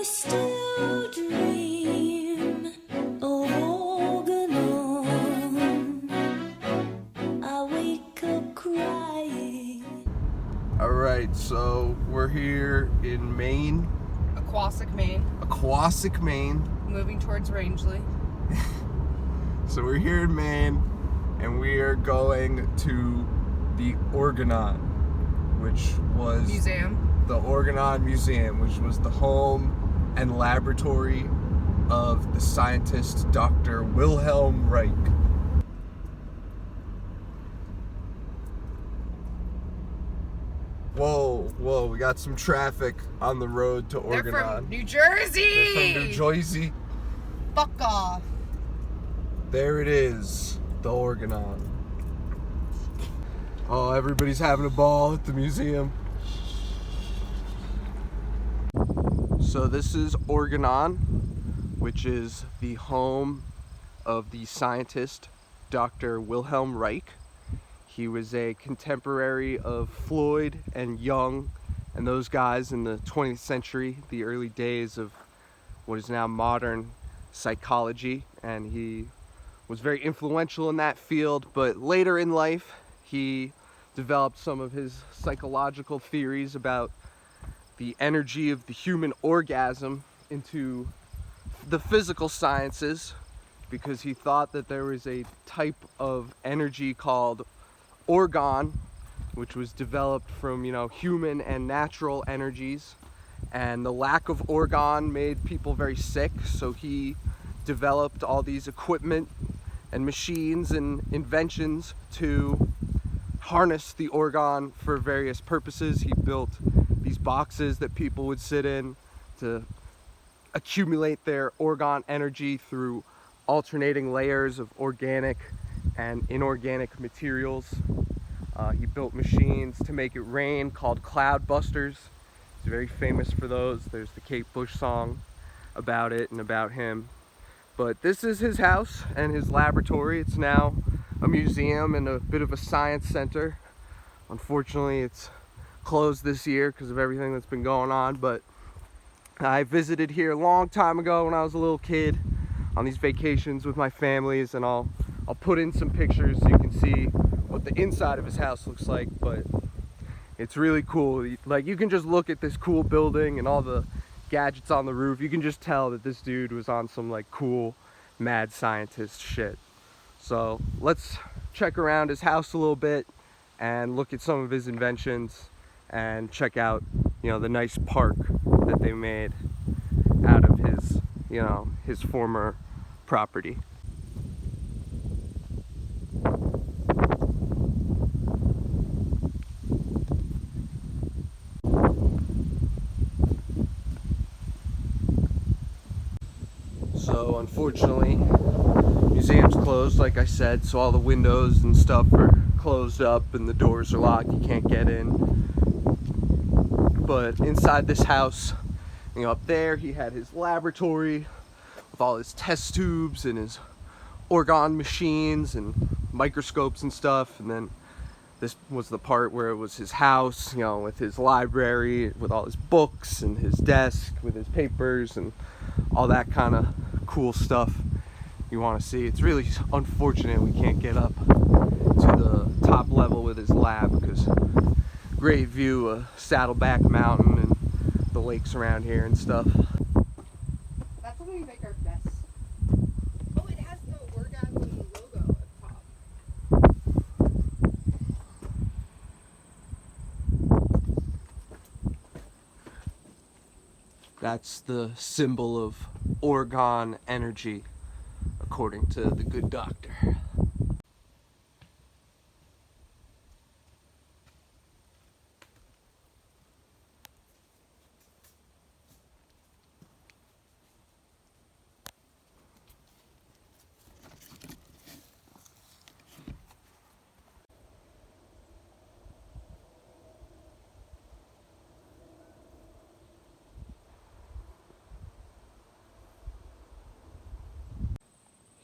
still dream of Orgonon. I wake up crying. Alright, so we're here in Maine. Aquasic, Maine. Aquasic, Maine. Moving towards Rangeley. So we're here in Maine, and we are going to the Orgonon, which was the Orgonon Museum, which was the home and laboratory of the scientist Dr. Wilhem Reich. Whoa, we got some traffic on the road to Orgonon. They're from New Jersey! They're from New Jersey. Fuck off. There it is, the Orgonon. Oh, everybody's having a ball at the museum. So this is Orgonon, which is the home of the scientist Dr. Wilhem Reich. He was a contemporary of Floyd and Jung and those guys in the 20th century, the early days of what is now modern psychology, and he was very influential in that field. But later in life, he developed some of his psychological theories about the energy of the human orgasm into the physical sciences, because he thought that there was a type of energy called orgon, which was developed from, human and natural energies, and the lack of orgon made people very sick. So he developed all these equipment and machines and inventions to harness the orgon for various purposes. He built these boxes that people would sit in to accumulate their orgon energy through alternating layers of organic and inorganic materials. He built machines to make it rain called cloud busters. He's very famous for those. There's the Kate Bush song about it and about him. But this is his house and his laboratory. It's now a museum and a bit of a science center. Unfortunately, it's closed this year because of everything that's been going on, but I visited here a long time ago when I was a little kid on these vacations with my families, and I'll put in some pictures so you can see what the inside of his house looks like. But it's really cool. Like, you can just look at this cool building and all the gadgets on the roof. You can just tell that this dude was on some like cool mad scientist shit. So let's check around his house a little bit and look at some of his inventions and check out, the nice park that they made out of his, his former property. So unfortunately, museum's closed, like I said, so all the windows and stuff are closed up and the doors are locked. You can't get in. But inside this house, up there, he had his laboratory with all his test tubes and his orgon machines and microscopes and stuff. And then this was the part where it was his house, with his library, with all his books, and his desk with his papers and all that kind of cool stuff you want to see. It's really unfortunate we can't get up to the top level with his lab, because great view of Saddleback Mountain and the lakes around here and stuff. That's when we make our best. Oh, it has the orgasm logo at the top. That's the symbol of orgon energy, according to the good doctor.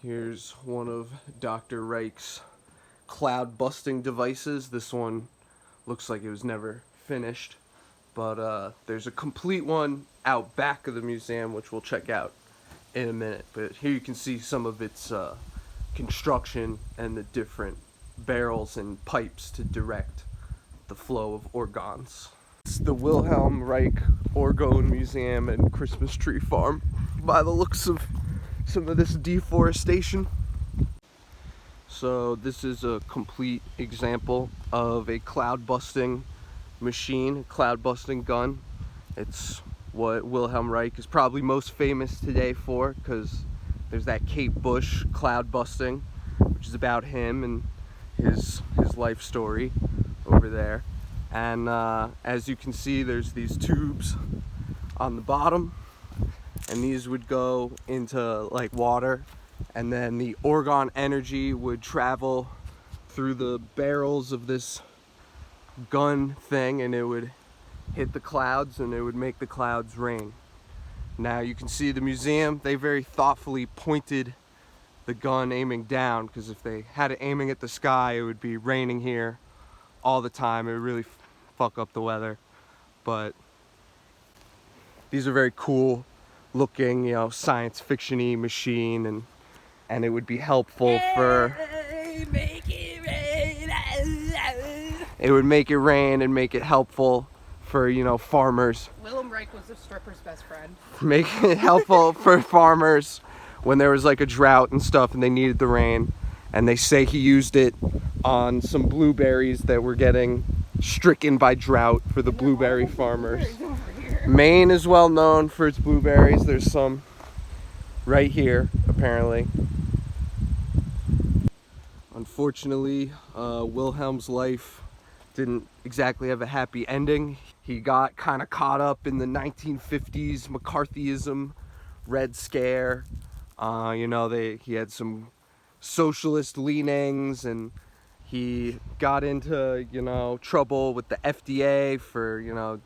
Here's one of Dr. Reich's cloud busting devices. This one looks like it was never finished, but there's a complete one out back of the museum, which we'll check out in a minute. But here you can see some of its construction and the different barrels and pipes to direct the flow of organs. It's the Wilhelm Reich Orgonon Museum and Christmas Tree Farm by the looks of some of this deforestation. So this is a complete example of a cloud busting machine, a cloud busting gun. It's what Wilhelm Reich is probably most famous today for, because there's that Kate Bush cloud busting, which is about him and his life story over there. And as you can see, there's these tubes on the bottom, and these would go into like water, and then the orgone energy would travel through the barrels of this gun thing, and it would hit the clouds and it would make the clouds rain. Now you can see the museum, they very thoughtfully pointed the gun aiming down, because if they had it aiming at the sky, it would be raining here all the time. It would really fuck up the weather. But these are very cool looking, you know, science fiction-y machine, and it would be helpful for it would make it rain and make it helpful for, you know, farmers. Wilhem Reich was the stripper's best friend. Make it helpful for farmers when there was like a drought and stuff and they needed the rain. And they say he used it on some blueberries that were getting stricken by drought for the blueberry farmers. Maine is well known for its blueberries. There's some right here, apparently. Unfortunately, Wilhelm's life didn't exactly have a happy ending. He got kind of caught up in the 1950s McCarthyism, Red Scare. You know, he had some socialist leanings, and he got into, you know, trouble with the FDA for, you know,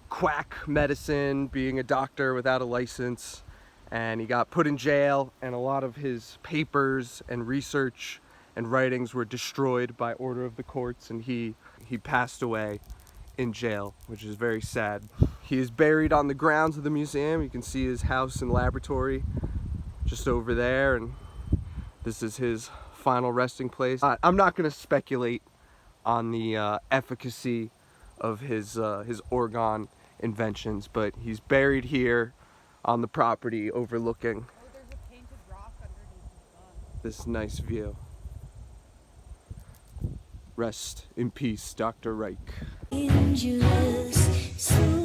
quack medicine, being a doctor without a license, and he got put in jail, and a lot of his papers and research and writings were destroyed by order of the courts, and he passed away in jail, which is very sad. He is buried on the grounds of the museum. You can see his house and laboratory just over there, and this is his final resting place. I'm not going to speculate on the efficacy of his orgone inventions, but he's buried here on the property overlooking There's a painted rock underneath this nice view. Rest in peace, Dr. Reich. Dangerous. So